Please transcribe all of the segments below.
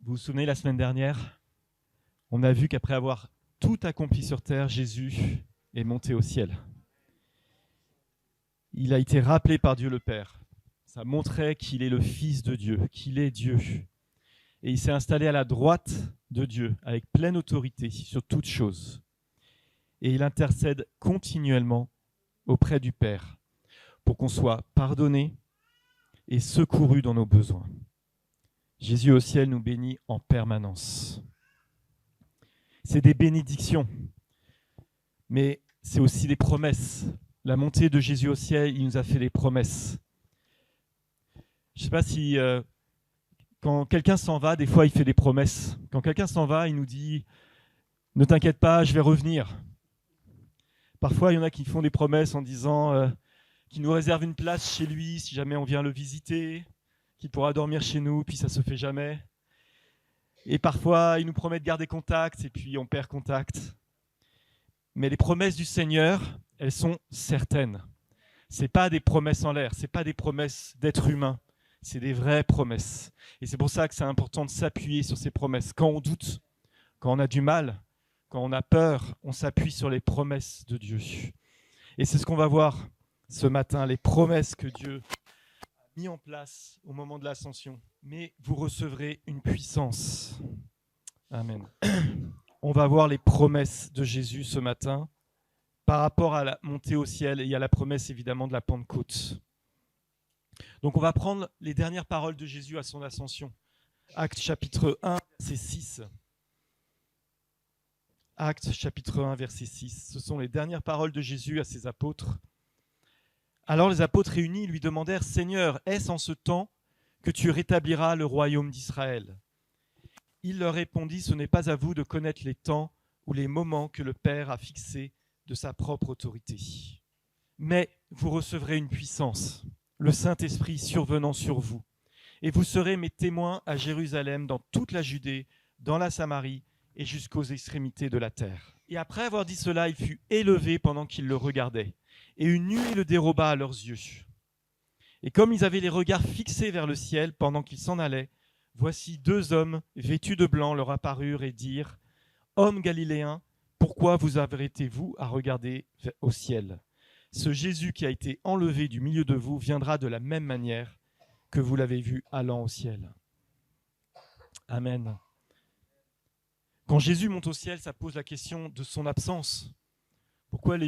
Vous vous souvenez, la semaine dernière, on a vu qu'après avoir tout accompli sur terre, Jésus est monté au ciel. Il a été rappelé par Dieu le Père. Ça montrait qu'il est le Fils de Dieu, qu'il est Dieu. Et il s'est installé à la droite de Dieu, avec pleine autorité sur toutes choses. Et il intercède continuellement auprès du Père pour qu'on soit pardonné et secouru dans nos besoins. Jésus au ciel nous bénit en permanence. C'est des bénédictions, mais c'est aussi des promesses. La montée de Jésus au ciel, il nous a fait des promesses. Je ne sais pas si quand quelqu'un s'en va, des fois il fait des promesses. Quand quelqu'un s'en va, il nous dit « Ne t'inquiète pas, je vais revenir ». Parfois, il y en a qui font des promesses en disant qu'il nous réserve une place chez lui si jamais on vient le visiter, qu'il pourra dormir chez nous, puis ça ne se fait jamais. Et parfois, il nous promet de garder contact, et puis on perd contact. Mais les promesses du Seigneur, elles sont certaines. Ce n'est pas des promesses en l'air, ce n'est pas des promesses d'êtres humains, c'est des vraies promesses. Et c'est pour ça que c'est important de s'appuyer sur ces promesses. Quand on doute, quand on a du mal, quand on a peur, on s'appuie sur les promesses de Dieu. Et c'est ce qu'on va voir ce matin, les promesses que Dieu a mises en place au moment de l'ascension. Mais vous recevrez une puissance. Amen. On va voir les promesses de Jésus ce matin par rapport à la montée au ciel. Et il y a la promesse évidemment de la Pentecôte. Donc on va prendre les dernières paroles de Jésus à son ascension. Actes chapitre 1, verset 6. Actes chapitre 1, verset 6. Ce sont les dernières paroles de Jésus à ses apôtres. Alors les apôtres réunis lui demandèrent « Seigneur, est-ce en ce temps que tu rétabliras le royaume d'Israël ?» Il leur répondit « Ce n'est pas à vous de connaître les temps ou les moments que le Père a fixés de sa propre autorité. Mais vous recevrez une puissance, le Saint-Esprit survenant sur vous, et vous serez mes témoins à Jérusalem, dans toute la Judée, dans la Samarie et jusqu'aux extrémités de la terre. » Et après avoir dit cela, il fut élevé pendant qu'ils le regardaient, et une nuée le déroba à leurs yeux. Et comme ils avaient les regards fixés vers le ciel pendant qu'ils s'en allaient, voici deux hommes vêtus de blanc leur apparurent et dirent « Hommes galiléens, pourquoi vous arrêtez-vous à regarder au ciel ? Ce Jésus qui a été enlevé du milieu de vous viendra de la même manière que vous l'avez vu allant au ciel. » Amen. Quand Jésus monte au ciel, ça pose la question de son absence. Pourquoi les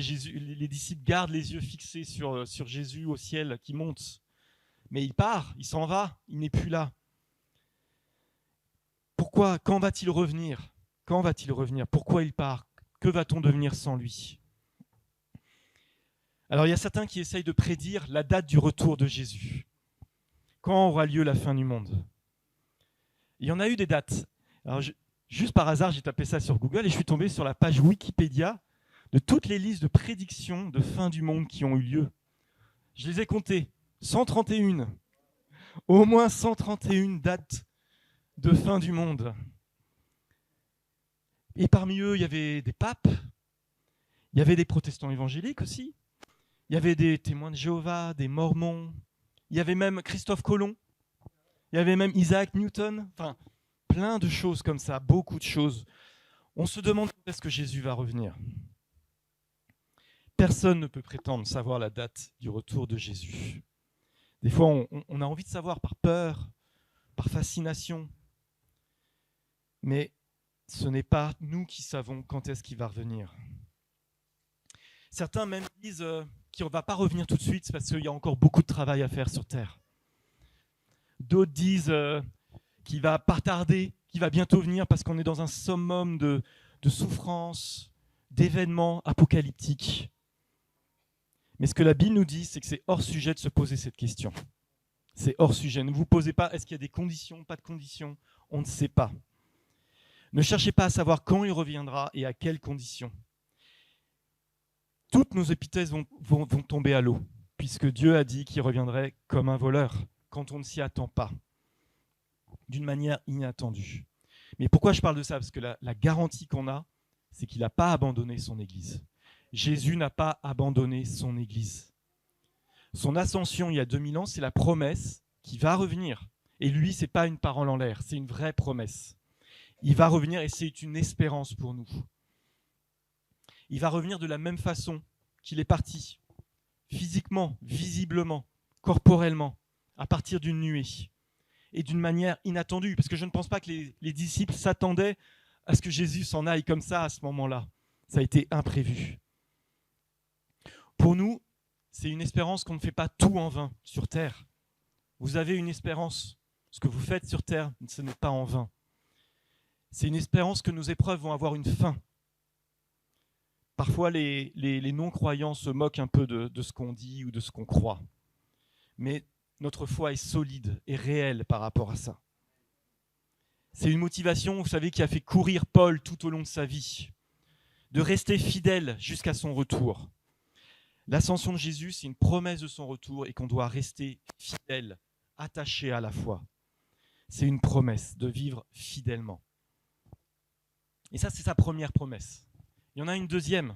disciples gardent les yeux fixés sur Jésus au ciel qui monte ? Mais il part, il s'en va, il n'est plus là. Pourquoi ? Quand va-t-il revenir ? Quand va-t-il revenir ? Pourquoi il part ? Que va-t-on devenir sans lui ? Alors il y a certains qui essayent de prédire la date du retour de Jésus. Quand aura lieu la fin du monde ? Il y en a eu des dates. Alors juste par hasard, j'ai tapé ça sur Google et je suis tombé sur la page Wikipédia de toutes les listes de prédictions de fin du monde qui ont eu lieu. Je les ai comptées, 131. Au moins 131 dates de fin du monde. Et parmi eux, il y avait des papes, il y avait des protestants évangéliques aussi, il y avait des témoins de Jéhovah, des mormons, il y avait même Christophe Colomb, il y avait même Isaac Newton, enfin plein de choses comme ça, beaucoup de choses. On se demande quand est-ce que Jésus va revenir. Personne ne peut prétendre savoir la date du retour de Jésus. Des fois, on a envie de savoir par peur, par fascination. Mais ce n'est pas nous qui savons quand est-ce qu'il va revenir. Certains même disent qu'il ne va pas revenir tout de suite parce qu'il y a encore beaucoup de travail à faire sur Terre. D'autres disent qu'il va pas tarder, qu'il va bientôt venir parce qu'on est dans un summum de souffrances, d'événements apocalyptiques. Mais ce que la Bible nous dit, c'est que c'est hors sujet de se poser cette question. C'est hors sujet. Ne vous posez pas, est-ce qu'il y a des conditions, pas de conditions ? On ne sait pas. Ne cherchez pas à savoir quand il reviendra et à quelles conditions. Toutes nos hypothèses vont tomber à l'eau, puisque Dieu a dit qu'il reviendrait comme un voleur, quand on ne s'y attend pas, d'une manière inattendue. Mais pourquoi je parle de ça ? Parce que la garantie qu'on a, c'est qu'il n'a pas abandonné son Église. Jésus n'a pas abandonné son Église. Son ascension il y a 2000 ans, c'est la promesse qu'il va revenir. Et lui, ce n'est pas une parole en l'air, c'est une vraie promesse. Il va revenir et c'est une espérance pour nous. Il va revenir de la même façon qu'il est parti, physiquement, visiblement, corporellement, à partir d'une nuée, et d'une manière inattendue, parce que je ne pense pas que les disciples s'attendaient à ce que Jésus s'en aille comme ça à ce moment-là. Ça a été imprévu. Pour nous, c'est une espérance qu'on ne fait pas tout en vain sur terre. Vous avez une espérance. Ce que vous faites sur terre, ce n'est pas en vain. C'est une espérance que nos épreuves vont avoir une fin. Parfois, les non-croyants se moquent un peu de ce qu'on dit ou de ce qu'on croit. Mais notre foi est solide et réelle par rapport à ça. C'est une motivation, vous savez, qui a fait courir Paul tout au long de sa vie, de rester fidèle jusqu'à son retour. L'ascension de Jésus, c'est une promesse de son retour et qu'on doit rester fidèle, attaché à la foi. C'est une promesse de vivre fidèlement. Et ça, c'est sa première promesse. Il y en a une deuxième.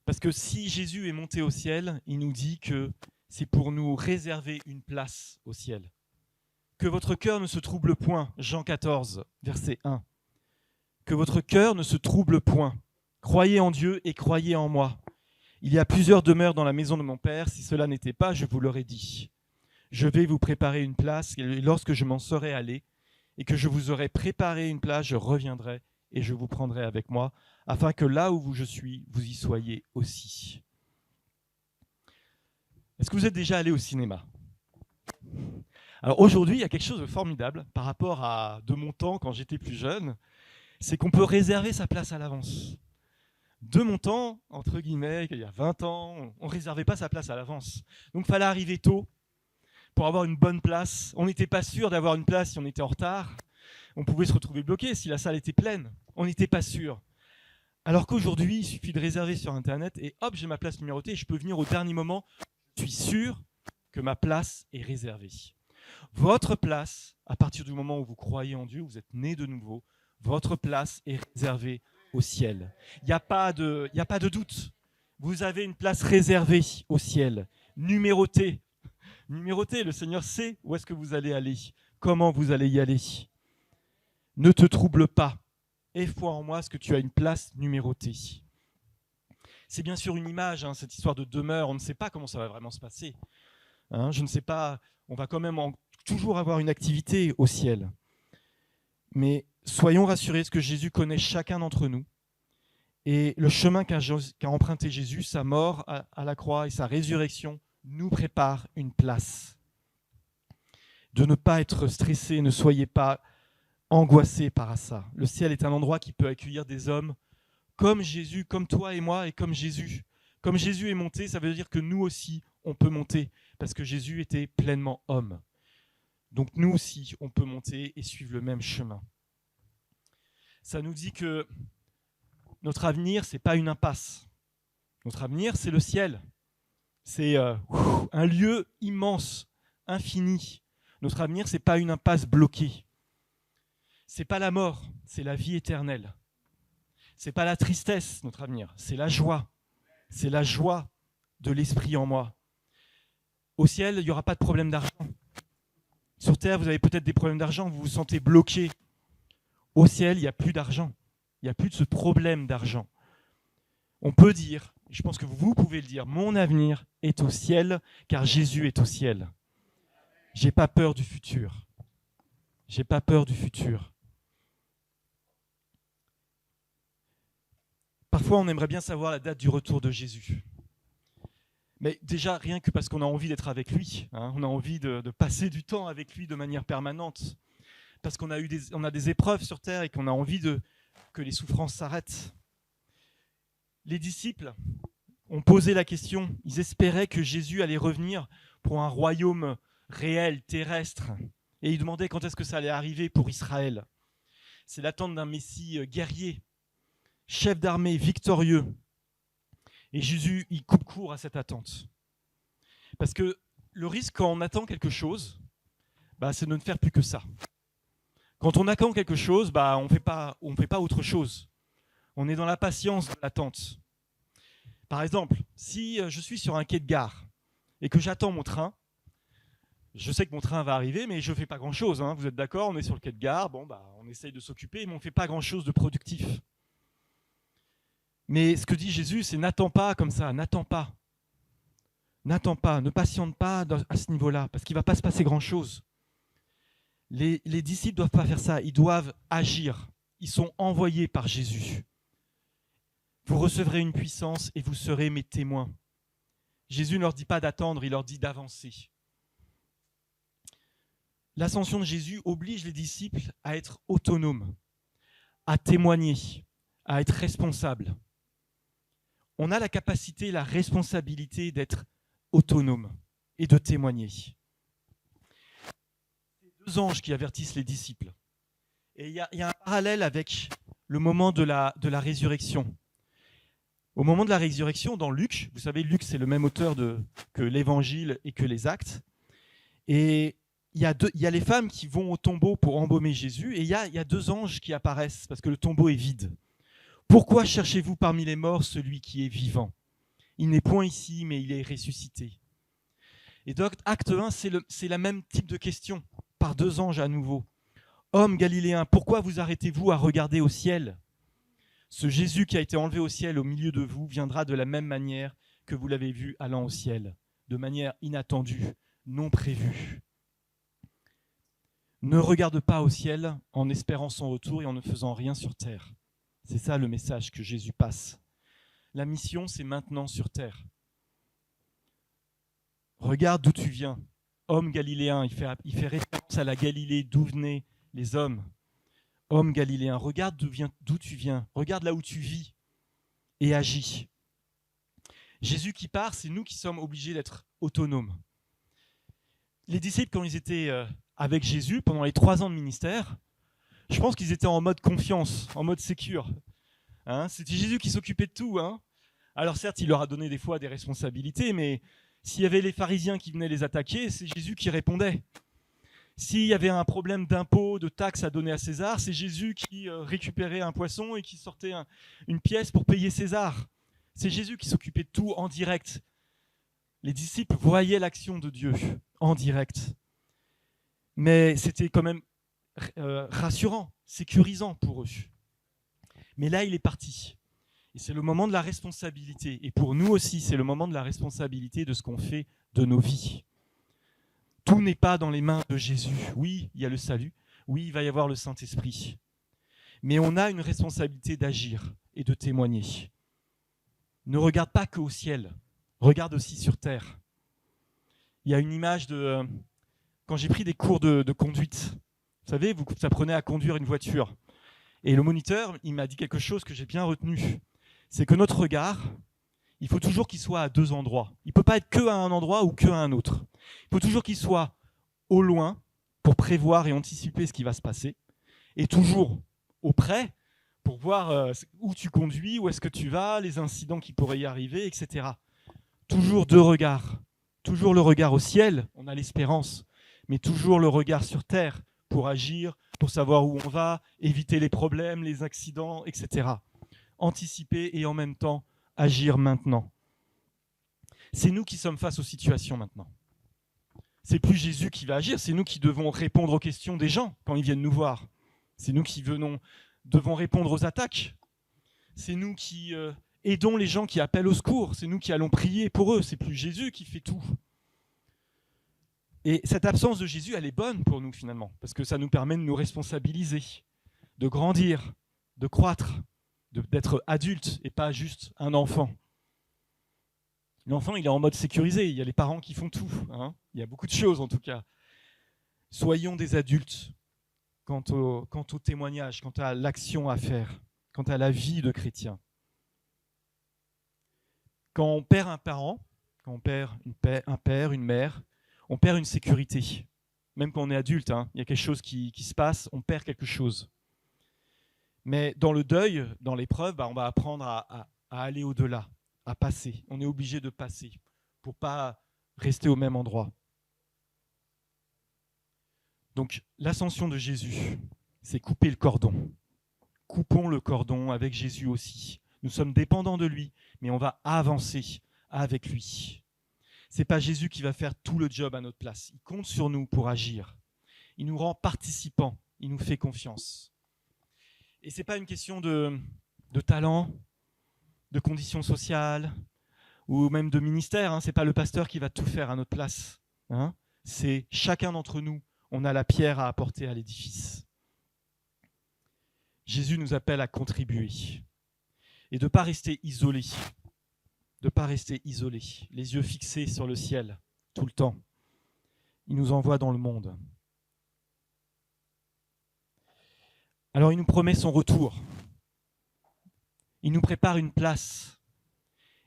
Parce que si Jésus est monté au ciel, il nous dit que c'est pour nous réserver une place au ciel. Que votre cœur ne se trouble point, Jean 14, verset 1. Que votre cœur ne se trouble point. Croyez en Dieu et croyez en moi. Il y a plusieurs demeures dans la maison de mon Père. Si cela n'était pas, je vous l'aurais dit. Je vais vous préparer une place, et lorsque je m'en serai allé, et que je vous aurai préparé une place, je reviendrai et je vous prendrai avec moi, afin que là où je suis, vous y soyez aussi. Est-ce que vous êtes déjà allé au cinéma ? Alors aujourd'hui, il y a quelque chose de formidable par rapport à de mon temps quand j'étais plus jeune, c'est qu'on peut réserver sa place à l'avance. De mon temps, entre guillemets, il y a 20 ans, on ne réservait pas sa place à l'avance. Donc il fallait arriver tôt pour avoir une bonne place. On n'était pas sûr d'avoir une place si on était en retard. On pouvait se retrouver bloqué si la salle était pleine. On n'était pas sûr. Alors qu'aujourd'hui, il suffit de réserver sur Internet et hop, j'ai ma place numérotée et je peux venir au dernier moment. Je suis sûr que ma place est réservée. Votre place, à partir du moment où vous croyez en Dieu, vous êtes né de nouveau, votre place est réservée au ciel. Il n'y a pas de doute. Vous avez une place réservée au ciel, numérotée. Numérotée, le Seigneur sait où est-ce que vous allez aller, comment vous allez y aller. Ne te trouble pas. Aie foi en moi, parce que tu as une place numérotée. C'est bien sûr une image, cette histoire de demeure. On ne sait pas comment ça va vraiment se passer. Je ne sais pas, on va quand même toujours avoir une activité au ciel. Mais soyons rassurés, parce que Jésus connaît chacun d'entre nous. Et le chemin qu'a emprunté Jésus, sa mort à la croix et sa résurrection, nous prépare une place. De ne pas être stressé, ne soyez pas angoissés par ça. Le ciel est un endroit qui peut accueillir des hommes comme Jésus, comme toi et moi, et comme Jésus. Comme Jésus est monté, ça veut dire que nous aussi, on peut monter, parce que Jésus était pleinement homme. Donc nous aussi, on peut monter et suivre le même chemin. Ça nous dit que notre avenir, ce n'est pas une impasse. Notre avenir, c'est le ciel. C'est un lieu immense, infini. Notre avenir, ce n'est pas une impasse bloquée. Ce n'est pas la mort, c'est la vie éternelle. Ce n'est pas la tristesse, notre avenir, c'est la joie. C'est la joie de l'esprit en moi. Au ciel, il n'y aura pas de problème d'argent. Sur terre, vous avez peut-être des problèmes d'argent, vous vous sentez bloqué. Au ciel, il n'y a plus d'argent. Il n'y a plus de ce problème d'argent. On peut dire, je pense que vous pouvez le dire, mon avenir est au ciel, car Jésus est au ciel. J'ai pas peur du futur. J'ai pas peur du futur. Parfois, on aimerait bien savoir la date du retour de Jésus. Mais déjà, rien que parce qu'on a envie d'être avec lui, on a envie de passer du temps avec lui de manière permanente, parce qu'on a des épreuves sur terre et qu'on a envie que les souffrances s'arrêtent. Les disciples ont posé la question, ils espéraient que Jésus allait revenir pour un royaume réel, terrestre, et ils demandaient quand est-ce que ça allait arriver pour Israël. C'est l'attente d'un Messie guerrier, chef d'armée, victorieux. Et Jésus, il coupe court à cette attente. Parce que le risque quand on attend quelque chose, c'est de ne faire plus que ça. Quand on attend quelque chose, on ne fait pas autre chose. On est dans la patience de l'attente. Par exemple, si je suis sur un quai de gare et que j'attends mon train, je sais que mon train va arriver, mais je ne fais pas grand-chose. Vous êtes d'accord? On est sur le quai de gare, on essaye de s'occuper, mais on ne fait pas grand-chose de productif. Mais ce que dit Jésus, c'est n'attends pas comme ça, n'attends pas. N'attends pas, ne patiente pas à ce niveau-là, parce qu'il ne va pas se passer grand-chose. Les disciples ne doivent pas faire ça, ils doivent agir. Ils sont envoyés par Jésus. Vous recevrez une puissance et vous serez mes témoins. Jésus ne leur dit pas d'attendre, il leur dit d'avancer. L'ascension de Jésus oblige les disciples à être autonomes, à témoigner, à être responsables. On a la capacité, la responsabilité d'être autonome et de témoigner. C'est deux anges qui avertissent les disciples. Et il y a un parallèle avec le moment de la résurrection. Au moment de la résurrection, dans Luc, vous savez, Luc, c'est le même auteur que l'Évangile et que les Actes. Et il y a les femmes qui vont au tombeau pour embaumer Jésus, et il y a deux anges qui apparaissent, parce que le tombeau est vide. Pourquoi cherchez-vous parmi les morts celui qui est vivant? Il n'est point ici, mais il est ressuscité. Et donc, Acte 1, c'est la même type de question, par deux anges à nouveau. Hommes galiléens, pourquoi vous arrêtez-vous à regarder au ciel? Ce Jésus qui a été enlevé au ciel au milieu de vous viendra de la même manière que vous l'avez vu allant au ciel, de manière inattendue, non prévue. Ne regarde pas au ciel en espérant son retour et en ne faisant rien sur terre. C'est ça le message que Jésus passe. La mission, c'est maintenant sur terre. Regarde d'où tu viens. Homme galiléen, il fait référence à la Galilée, d'où venaient les hommes. Homme galiléen, regarde d'où tu viens. Regarde là où tu vis et agis. Jésus qui part, c'est nous qui sommes obligés d'être autonomes. Les disciples, quand ils étaient avec Jésus pendant les 3 ans de ministère, je pense qu'ils étaient en mode confiance, en mode sécure. C'était Jésus qui s'occupait de tout. Alors certes, il leur a donné des fois des responsabilités, mais s'il y avait les pharisiens qui venaient les attaquer, c'est Jésus qui répondait. S'il y avait un problème d'impôt, de taxes à donner à César, c'est Jésus qui récupérait un poisson et qui sortait une pièce pour payer César. C'est Jésus qui s'occupait de tout en direct. Les disciples voyaient l'action de Dieu en direct. Mais c'était quand même rassurant, sécurisant pour eux. Mais là, il est parti. Et c'est le moment de la responsabilité. Et pour nous aussi, c'est le moment de la responsabilité de ce qu'on fait de nos vies. Tout n'est pas dans les mains de Jésus. Oui, il y a le salut. Oui, il va y avoir le Saint-Esprit. Mais on a une responsabilité d'agir et de témoigner. Ne regarde pas qu'au ciel. Regarde aussi sur terre. Il y a une image de... Quand j'ai pris des cours de conduite, vous savez, vous apprenez à conduire une voiture. Et le moniteur, il m'a dit quelque chose que j'ai bien retenu. C'est que notre regard, il faut toujours qu'il soit à 2 endroits. Il ne peut pas être que à un endroit ou que à un autre. Il faut toujours qu'il soit au loin pour prévoir et anticiper ce qui va se passer. Et toujours au près pour voir où tu conduis, où est-ce que tu vas, les incidents qui pourraient y arriver, etc. Toujours 2 regards. Toujours le regard au ciel, on a l'espérance, mais toujours le regard sur terre pour agir, pour savoir où on va, éviter les problèmes, les accidents, etc. Anticiper et en même temps agir maintenant. C'est nous qui sommes face aux situations maintenant. C'est plus Jésus qui va agir, c'est nous qui devons répondre aux questions des gens quand ils viennent nous voir. C'est nous qui devons répondre aux attaques. C'est nous qui aidons les gens qui appellent au secours. C'est nous qui allons prier pour eux. C'est plus Jésus qui fait tout. Et cette absence de Jésus, elle est bonne pour nous finalement, parce que ça nous permet de nous responsabiliser, de grandir, de croître, d'être adulte et pas juste un enfant. L'enfant, il est en mode sécurisé, il y a les parents qui font tout. Il y a beaucoup de choses en tout cas. Soyons des adultes quant au témoignage, quant à l'action à faire, quant à la vie de chrétien. Quand on perd un parent, quand on perd un père, une mère, on perd une sécurité. Même quand on est adulte, il y a quelque chose qui se passe, on perd quelque chose. Mais dans le deuil, dans l'épreuve, on va apprendre à aller au-delà, à passer. On est obligé de passer pour ne pas rester au même endroit. Donc l'ascension de Jésus, c'est couper le cordon. Coupons le cordon avec Jésus aussi. Nous sommes dépendants de lui, mais on va avancer avec lui. Ce n'est pas Jésus qui va faire tout le job à notre place. Il compte sur nous pour agir. Il nous rend participants. Il nous fait confiance. Et ce n'est pas une question de talent, de conditions sociales ou même de ministère. Ce n'est pas le pasteur qui va tout faire à notre place. C'est chacun d'entre nous. On a la pierre à apporter à l'édifice. Jésus nous appelle à contribuer et de ne pas rester isolés. De ne pas rester isolés, les yeux fixés sur le ciel tout le temps. Il nous envoie dans le monde. Alors il nous promet son retour. Il nous prépare une place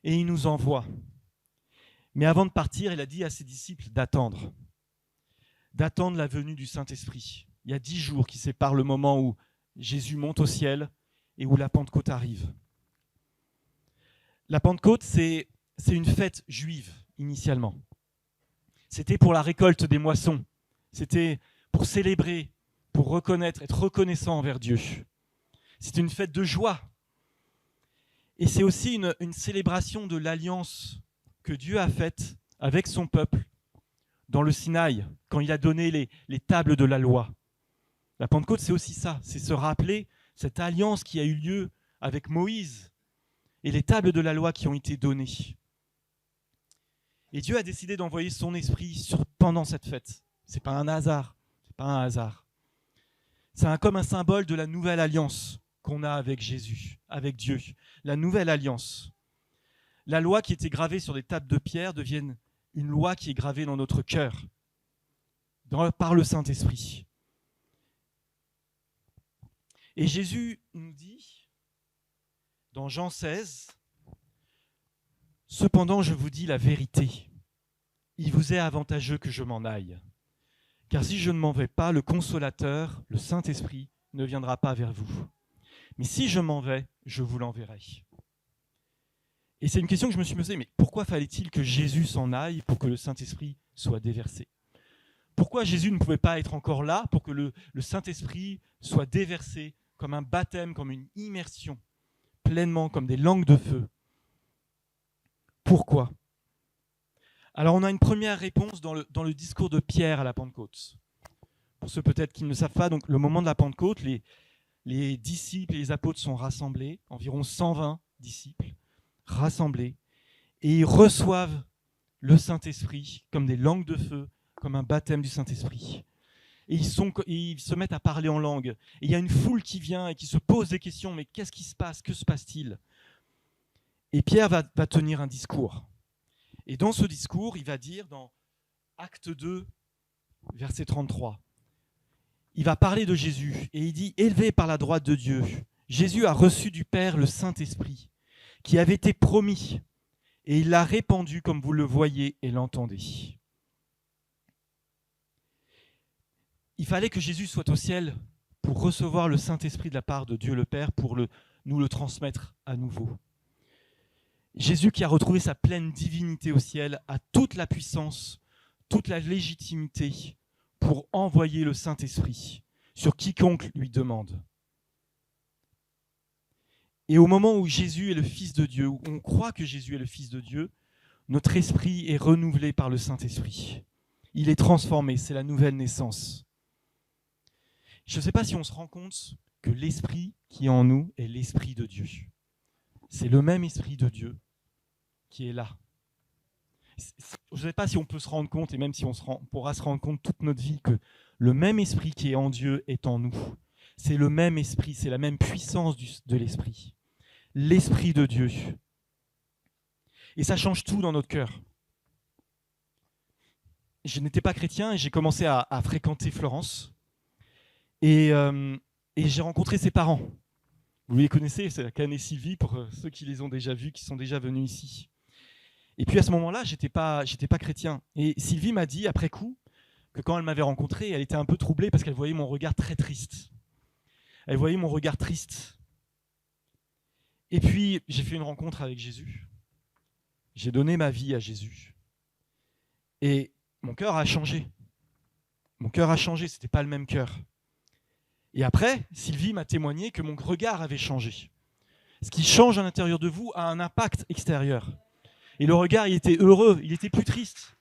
et il nous envoie. Mais avant de partir, il a dit à ses disciples d'attendre la venue du Saint-Esprit. Il y a 10 jours qui séparent le moment où Jésus monte au ciel et où la Pentecôte arrive. La Pentecôte, c'est une fête juive, initialement. C'était pour la récolte des moissons. C'était pour célébrer, pour reconnaître, être reconnaissant envers Dieu. C'est une fête de joie. Et c'est aussi une célébration de l'alliance que Dieu a faite avec son peuple dans le Sinaï, quand il a donné les tables de la loi. La Pentecôte, c'est aussi ça, c'est se rappeler cette alliance qui a eu lieu avec Moïse, et les tables de la loi qui ont été données. Et Dieu a décidé d'envoyer son esprit pendant cette fête. Ce n'est pas un hasard. C'est comme un symbole de la nouvelle alliance qu'on a avec Jésus, avec Dieu. La nouvelle alliance. La loi qui était gravée sur des tables de pierre devient une loi qui est gravée dans notre cœur, par le Saint-Esprit. Et Jésus nous dit, dans Jean 16, « Cependant, je vous dis la vérité. Il vous est avantageux que je m'en aille. Car si je ne m'en vais pas, le Consolateur, le Saint-Esprit, ne viendra pas vers vous. Mais si je m'en vais, je vous l'enverrai. » Et c'est une question que je me suis posée, mais pourquoi fallait-il que Jésus s'en aille pour que le Saint-Esprit soit déversé ? Pourquoi Jésus ne pouvait pas être encore là pour que le Saint-Esprit soit déversé comme un baptême, comme une immersion, pleinement, comme des langues de feu ? Pourquoi ? Alors on a une première réponse dans le discours de Pierre à la Pentecôte. Pour ceux peut-être qui ne le savent pas, donc le moment de la Pentecôte, les disciples et les apôtres sont rassemblés, environ 120 disciples rassemblés, et ils reçoivent le Saint-Esprit comme des langues de feu, comme un baptême du Saint-Esprit. Et ils se mettent à parler en langue. Et il y a une foule qui vient et qui se pose des questions, mais qu'est-ce qui se passe ? Que se passe-t-il ? Et Pierre va tenir un discours. Et dans ce discours, il va dire dans Acte 2, verset 33, il va parler de Jésus et il dit « Élevé par la droite de Dieu, Jésus a reçu du Père le Saint-Esprit, qui avait été promis, et il l'a répandu comme vous le voyez et l'entendez. » Il fallait que Jésus soit au ciel pour recevoir le Saint-Esprit de la part de Dieu le Père, pour nous le transmettre à nouveau. Jésus qui a retrouvé sa pleine divinité au ciel a toute la puissance, toute la légitimité pour envoyer le Saint-Esprit sur quiconque lui demande. Et au moment où Jésus est le Fils de Dieu, où on croit que Jésus est le Fils de Dieu, notre esprit est renouvelé par le Saint-Esprit. Il est transformé, c'est la nouvelle naissance. Je ne sais pas si on se rend compte que l'esprit qui est en nous est l'esprit de Dieu. C'est le même esprit de Dieu qui est là. Je ne sais pas si on peut se rendre compte, et même si on pourra se rendre compte toute notre vie, que le même esprit qui est en Dieu est en nous. C'est le même esprit, c'est la même puissance de l'esprit. L'esprit de Dieu. Et ça change tout dans notre cœur. Je n'étais pas chrétien et j'ai commencé à fréquenter Florence. Et j'ai rencontré ses parents. Vous les connaissez, c'est Can et Sylvie, pour ceux qui les ont déjà vus, qui sont déjà venus ici. Et puis à ce moment-là, j'étais pas chrétien. Et Sylvie m'a dit, après coup, que quand elle m'avait rencontré, elle était un peu troublée parce qu'elle voyait mon regard très triste. Elle voyait mon regard triste. Et puis, j'ai fait une rencontre avec Jésus. J'ai donné ma vie à Jésus. Et mon cœur a changé. Mon cœur a changé, ce n'était pas le même cœur. Et après, Sylvie m'a témoigné que mon regard avait changé. Ce qui change à l'intérieur de vous a un impact extérieur. Et le regard, il était heureux, il était plus triste.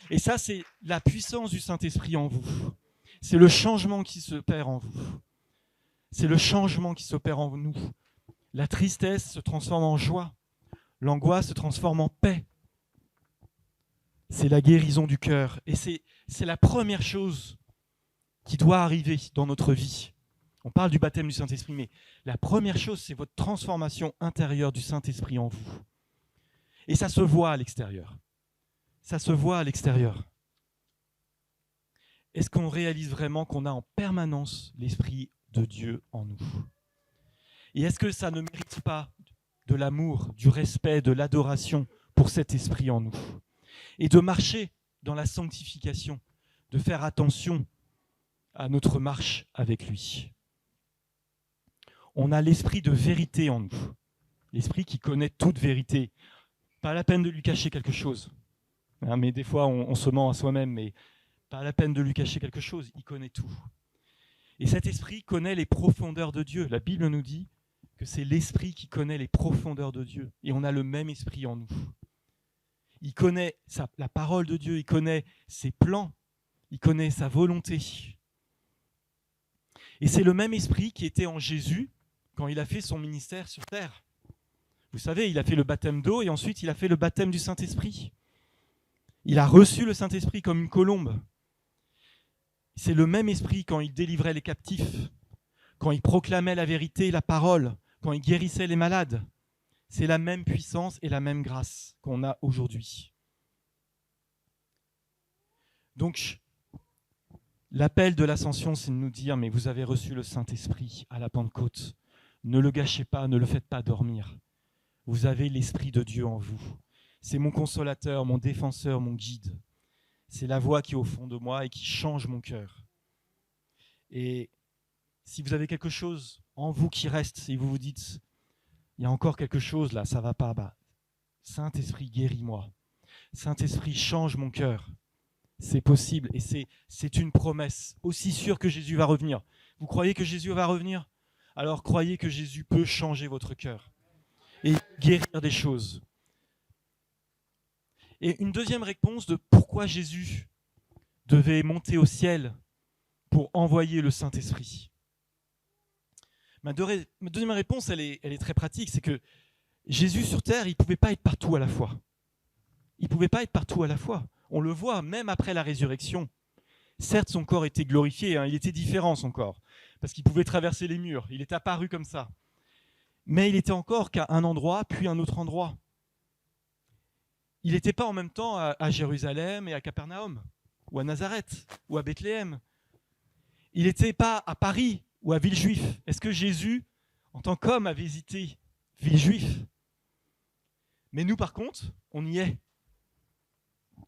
Et ça, c'est la puissance du Saint-Esprit en vous. C'est le changement qui s'opère en vous. C'est le changement qui s'opère en nous. La tristesse se transforme en joie. L'angoisse se transforme en paix. C'est la guérison du cœur. Et c'est la première chose qui doit arriver dans notre vie. On parle du baptême du Saint-Esprit, mais la première chose, c'est votre transformation intérieure du Saint-Esprit en vous. Et ça se voit à l'extérieur. Ça se voit à l'extérieur. Est-ce qu'on réalise vraiment qu'on a en permanence l'Esprit de Dieu en nous? Et est-ce que ça ne mérite pas de l'amour, du respect, de l'adoration pour cet Esprit en nous? Et de marcher dans la sanctification, de faire attention à notre marche avec lui. On a l'Esprit de vérité en nous, l'Esprit qui connaît toute vérité. Pas la peine de lui cacher quelque chose. Mais des fois, on se ment à soi-même, mais pas la peine de lui cacher quelque chose, il connaît tout. Et cet Esprit connaît les profondeurs de Dieu. La Bible nous dit que c'est l'Esprit qui connaît les profondeurs de Dieu. Et on a le même Esprit en nous. Il connaît la parole de Dieu, il connaît ses plans, il connaît sa volonté. Et c'est le même Esprit qui était en Jésus quand il a fait son ministère sur terre. Vous savez, il a fait le baptême d'eau et ensuite il a fait le baptême du Saint-Esprit. Il a reçu le Saint-Esprit comme une colombe. C'est le même Esprit quand il délivrait les captifs, quand il proclamait la vérité, la parole, quand il guérissait les malades. C'est la même puissance et la même grâce qu'on a aujourd'hui. Donc, l'appel de l'Ascension, c'est de nous dire, mais vous avez reçu le Saint-Esprit à la Pentecôte. Ne le gâchez pas, ne le faites pas dormir. Vous avez l'Esprit de Dieu en vous. C'est mon consolateur, mon défenseur, mon guide. C'est la voix qui est au fond de moi et qui change mon cœur. Et si vous avez quelque chose en vous qui reste, si vous vous dites, il y a encore quelque chose là, ça ne va pas, Saint-Esprit, guéris-moi. Saint-Esprit, change mon cœur. C'est possible et c'est une promesse. Aussi sûre que Jésus va revenir. Vous croyez que Jésus va revenir? Alors croyez que Jésus peut changer votre cœur et guérir des choses. Et une deuxième réponse de pourquoi Jésus devait monter au ciel pour envoyer le Saint-Esprit. Ma deuxième réponse, elle est très pratique, c'est que Jésus sur terre, il ne pouvait pas être partout à la fois. Il ne pouvait pas être partout à la fois. On le voit même après la résurrection. Certes, son corps était glorifié, il était différent son corps, parce qu'il pouvait traverser les murs, il est apparu comme ça. Mais il était encore qu'à un endroit, puis un autre endroit. Il n'était pas en même temps à Jérusalem et à Capernaum, ou à Nazareth, ou à Bethléem. Il n'était pas à Paris ou à Villejuif. Est-ce que Jésus, en tant qu'homme, avait visité Villejuif? Mais nous, par contre, on y est.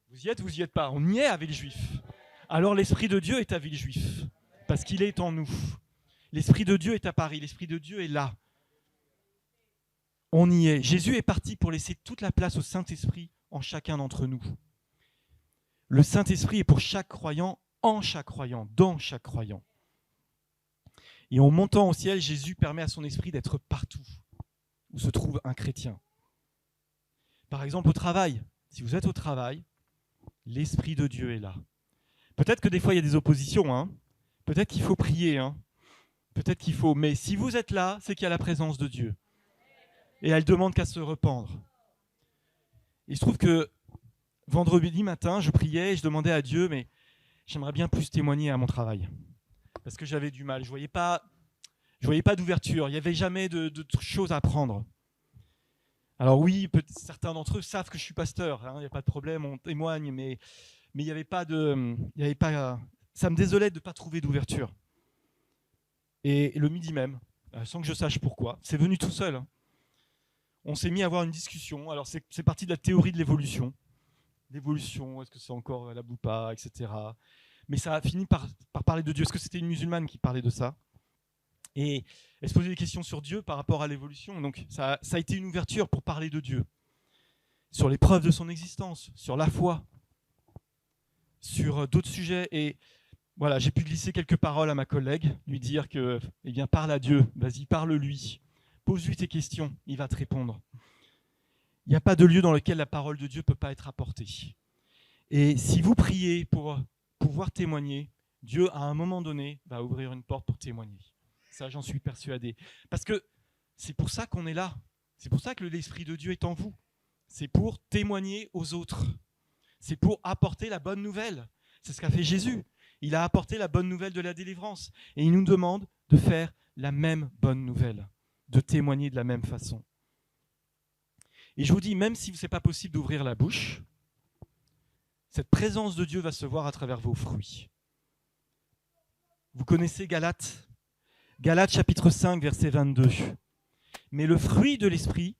Vous y êtes, vous y êtes pas. On y est à Villejuif. Alors l'Esprit de Dieu est à Villejuif, parce qu'il est en nous. L'Esprit de Dieu est à Paris, l'Esprit de Dieu est là. On y est. Jésus est parti pour laisser toute la place au Saint-Esprit en chacun d'entre nous. Le Saint-Esprit est pour chaque croyant, en chaque croyant, dans chaque croyant. Et en montant au ciel, Jésus permet à son esprit d'être partout où se trouve un chrétien. Par exemple, au travail. Si vous êtes au travail, l'Esprit de Dieu est là. Peut-être que des fois, il y a des oppositions. Peut-être qu'il faut prier. Peut-être qu'il faut... Mais si vous êtes là, c'est qu'il y a la présence de Dieu. Et elle demande qu'à se rependre. Il se trouve que vendredi matin, je priais et je demandais à Dieu, mais j'aimerais bien plus témoigner à mon travail. Parce que j'avais du mal. Je voyais pas d'ouverture. Il n'y avait jamais de choses à apprendre. Alors oui, certains d'entre eux savent que je suis pasteur. Il n'y a pas de problème, on témoigne, mais il n'y avait pas ça me désolait de ne pas trouver d'ouverture. Et le midi même, sans que je sache pourquoi, c'est venu tout seul. On s'est mis à avoir une discussion. Alors c'est parti de la théorie de l'évolution. L'évolution, est-ce que c'est encore valable ou pas, etc. Mais ça a fini par parler de Dieu. Est-ce que c'était une musulmane qui parlait de ça? Et elle se posait des questions sur Dieu par rapport à l'évolution. Donc ça a été une ouverture pour parler de Dieu. Sur les preuves de son existence, sur la foi, sur d'autres sujets. Et voilà, j'ai pu glisser quelques paroles à ma collègue, lui dire que, parle à Dieu, vas-y, parle-lui. Pose-lui tes questions, il va te répondre. Il n'y a pas de lieu dans lequel la parole de Dieu ne peut pas être apportée. Et si vous priez pour pouvoir témoigner, Dieu, à un moment donné, va ouvrir une porte pour témoigner. Ça, j'en suis persuadé. Parce que c'est pour ça qu'on est là. C'est pour ça que l'Esprit de Dieu est en vous. C'est pour témoigner aux autres. C'est pour apporter la bonne nouvelle. C'est ce qu'a fait Jésus. Il a apporté la bonne nouvelle de la délivrance. Et il nous demande de faire la même bonne nouvelle, de témoigner de la même façon. Et je vous dis, même si ce n'est pas possible d'ouvrir la bouche, cette présence de Dieu va se voir à travers vos fruits. Vous connaissez Galates chapitre 5, verset 22. Mais le fruit de l'esprit,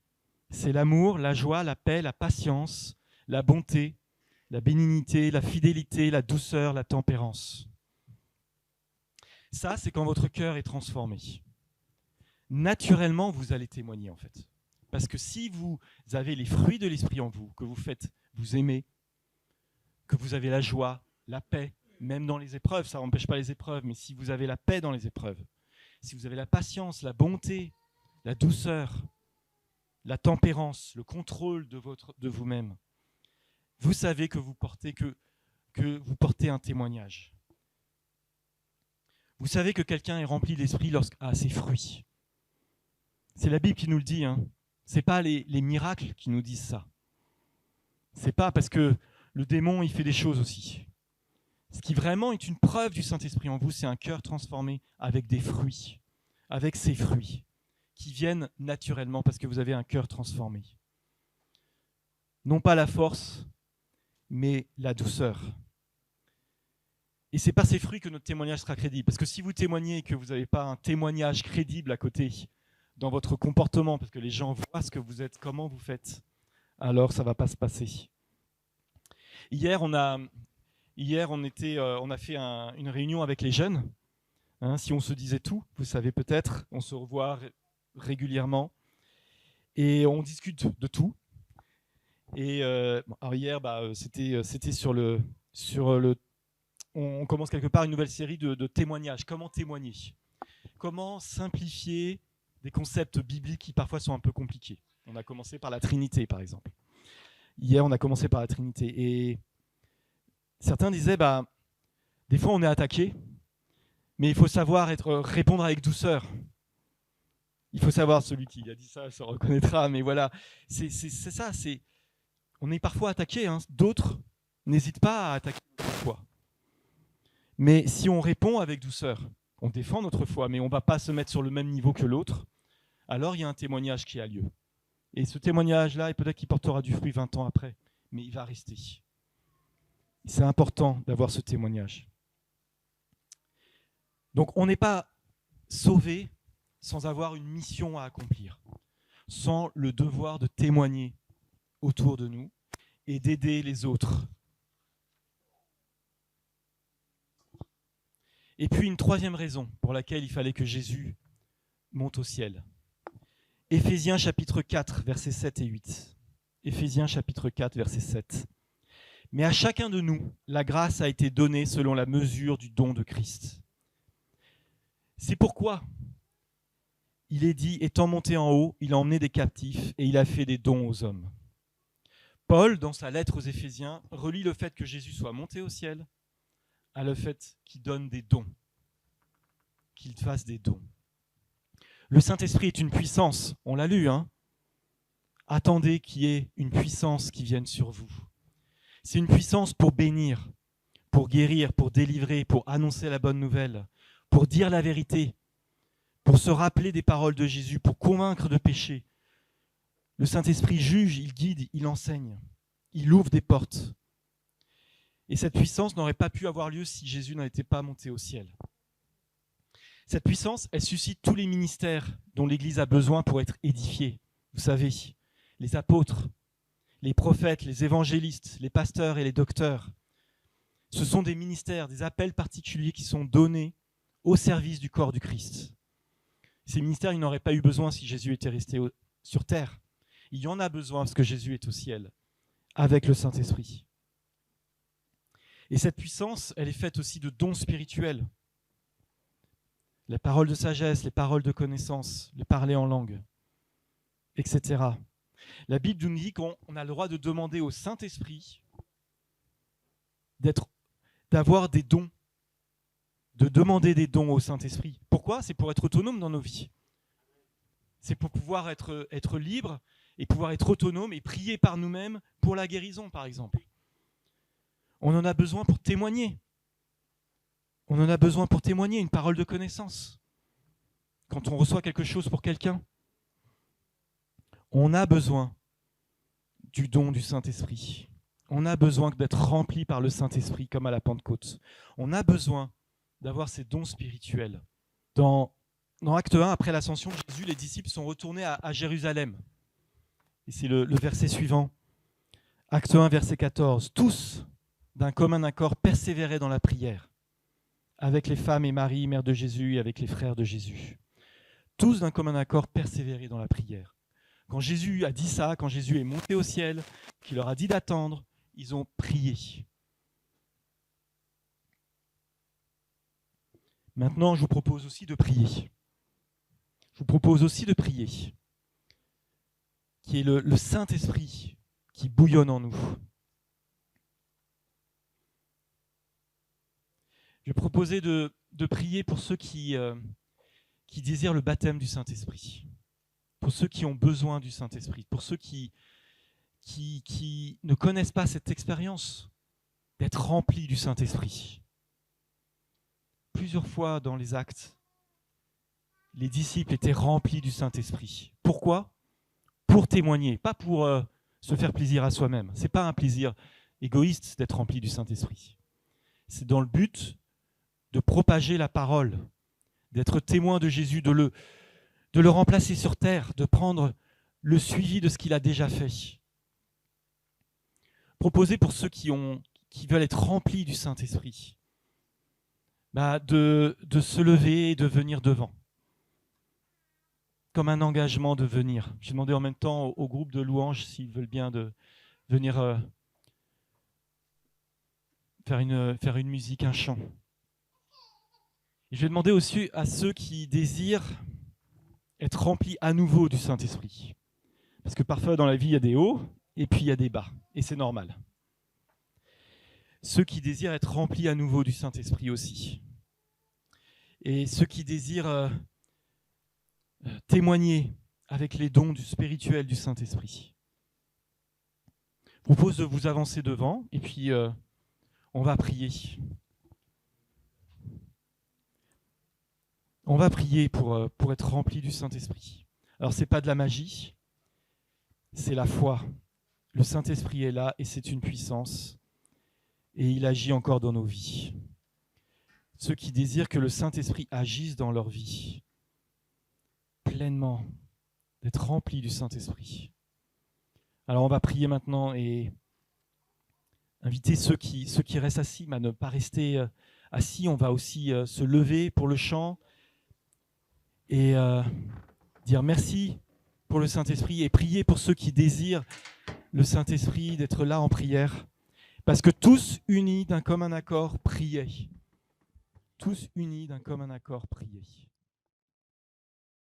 c'est l'amour, la joie, la paix, la patience, la bonté, la bénignité, la fidélité, la douceur, la tempérance. Ça, c'est quand votre cœur est transformé. Naturellement, vous allez témoigner en fait. Parce que si vous avez les fruits de l'esprit en vous, que vous aimez, que vous avez la joie, la paix, même dans les épreuves, ça n'empêche pas les épreuves, mais si vous avez la paix dans les épreuves, si vous avez la patience, la bonté, la douceur, la tempérance, le contrôle de vous-même, vous savez que vous portez un témoignage. Vous savez que quelqu'un est rempli de l'esprit lorsqu'il a ses fruits. C'est la Bible qui nous le dit. Ce n'est pas les miracles qui nous disent ça. Ce n'est pas parce que le démon il fait des choses aussi. Ce qui vraiment est une preuve du Saint-Esprit en vous, c'est un cœur transformé avec des fruits, avec ces fruits qui viennent naturellement parce que vous avez un cœur transformé. Non pas la force, mais la douceur. Et ce n'est pas ces fruits que notre témoignage sera crédible. Parce que si vous témoignez et que vous n'avez pas un témoignage crédible à côté dans votre comportement, parce que les gens voient ce que vous êtes, comment vous faites, alors ça ne va pas se passer. Hier, on a fait une réunion avec les jeunes. Si on se disait tout, vous savez peut-être, on se revoit régulièrement. Et on discute de tout. Et alors hier, c'était sur le... On commence quelque part une nouvelle série de témoignages. Comment témoigner ? Comment simplifier des concepts bibliques qui parfois sont un peu compliqués ? On a commencé par la Trinité, par exemple. Hier, on a commencé par la Trinité. Et certains disaient, des fois on est attaqué, mais il faut savoir répondre avec douceur. Il faut savoir, celui qui a dit ça se reconnaîtra, mais voilà, c'est ça. On est parfois attaqué, d'autres n'hésitent pas à attaquer notre foi. Mais si on répond avec douceur, on défend notre foi, mais on ne va pas se mettre sur le même niveau que l'autre, alors il y a un témoignage qui a lieu. Et ce témoignage-là, peut-être qu'il portera du fruit 20 ans après, mais il va rester. C'est important d'avoir ce témoignage. Donc on n'est pas sauvé sans avoir une mission à accomplir, sans le devoir de témoigner autour de nous et d'aider les autres. Et puis une troisième raison pour laquelle il fallait que Jésus monte au ciel. Éphésiens chapitre 4, versets 7 et 8. Éphésiens chapitre 4, verset 7. Mais à chacun de nous, la grâce a été donnée selon la mesure du don de Christ. C'est pourquoi il est dit, étant monté en haut, il a emmené des captifs et il a fait des dons aux hommes. Paul, dans sa lettre aux Éphésiens, relie le fait que Jésus soit monté au ciel à le fait qu'il donne des dons, qu'il fasse des dons. Le Saint-Esprit est une puissance, on l'a lu. Attendez qu'il y ait une puissance qui vienne sur vous. C'est une puissance pour bénir, pour guérir, pour délivrer, pour annoncer la bonne nouvelle, pour dire la vérité, pour se rappeler des paroles de Jésus, pour convaincre de péché. Le Saint-Esprit juge, il guide, il enseigne, il ouvre des portes. Et cette puissance n'aurait pas pu avoir lieu si Jésus n'était pas monté au ciel. Cette puissance, elle suscite tous les ministères dont l'Église a besoin pour être édifiée. Vous savez, les apôtres, les prophètes, les évangélistes, les pasteurs et les docteurs. Ce sont des ministères, des appels particuliers qui sont donnés au service du corps du Christ. Ces ministères, ils n'auraient pas eu besoin si Jésus était resté sur terre. Il y en a besoin parce que Jésus est au ciel, avec le Saint-Esprit. Et cette puissance, elle est faite aussi de dons spirituels. Les paroles de sagesse, les paroles de connaissance, les parler en langue, etc. La Bible nous dit qu'on a le droit de demander au Saint-Esprit d'avoir des dons, de demander des dons au Saint-Esprit. Pourquoi ? C'est pour être autonome dans nos vies. C'est pour pouvoir être libre et pouvoir être autonome et prier par nous-mêmes pour la guérison, par exemple. On en a besoin pour témoigner. On en a besoin pour témoigner, une parole de connaissance. Quand on reçoit quelque chose pour quelqu'un, on a besoin du don du Saint-Esprit. On a besoin d'être rempli par le Saint-Esprit, comme à la Pentecôte. On a besoin d'avoir ces dons spirituels. Dans Acte 1, après l'ascension de Jésus, les disciples sont retournés à Jérusalem. Et c'est le verset suivant. Acte 1, verset 14. Tous, d'un commun accord, persévéraient dans la prière, avec les femmes et Marie, mère de Jésus, et avec les frères de Jésus. Tous, d'un commun accord, persévéraient dans la prière. Quand Jésus a dit ça, quand Jésus est monté au ciel, qu'il leur a dit d'attendre, ils ont prié. Maintenant, je vous propose aussi de prier. Je vous propose aussi de prier, qui est le Saint-Esprit qui bouillonne en nous. Je vais proposer de prier pour ceux qui désirent le baptême du Saint-Esprit, pour ceux qui ont besoin du Saint-Esprit, pour ceux qui ne connaissent pas cette expérience d'être remplis du Saint-Esprit. Plusieurs fois dans les Actes, les disciples étaient remplis du Saint-Esprit. Pourquoi ? Pour témoigner, pas pour se faire plaisir à soi-même. Ce n'est pas un plaisir égoïste d'être rempli du Saint-Esprit. C'est dans le but de propager la parole, d'être témoin de Jésus, de le remplacer sur terre, de prendre le suivi de ce qu'il a déjà fait. Proposer pour ceux qui veulent être remplis du Saint-Esprit, de se lever et de venir devant, comme un engagement de venir. J'ai demandé en même temps au groupe de louanges s'ils veulent bien de venir faire une musique, un chant. Et je vais demander aussi à ceux qui désirent être remplis à nouveau du Saint-Esprit. Parce que parfois dans la vie, il y a des hauts et puis il y a des bas. Et c'est normal. Ceux qui désirent être remplis à nouveau du Saint-Esprit aussi. Et ceux qui désirent témoigner avec les dons spirituels du Saint-Esprit. Je vous propose de vous avancer devant et puis on va prier. On va prier pour être rempli du Saint-Esprit. Alors, ce n'est pas de la magie, c'est la foi. Le Saint-Esprit est là et c'est une puissance. Et il agit encore dans nos vies. Ceux qui désirent que le Saint-Esprit agisse dans leur vie, pleinement, d'être remplis du Saint-Esprit. Alors, on va prier maintenant et inviter ceux qui restent assis à ne pas rester assis. On va aussi se lever pour le chant. Et dire merci pour le Saint-Esprit et prier pour ceux qui désirent le Saint-Esprit, d'être là en prière. Parce que tous unis d'un commun accord, priaient. Tous unis d'un commun accord, priaient.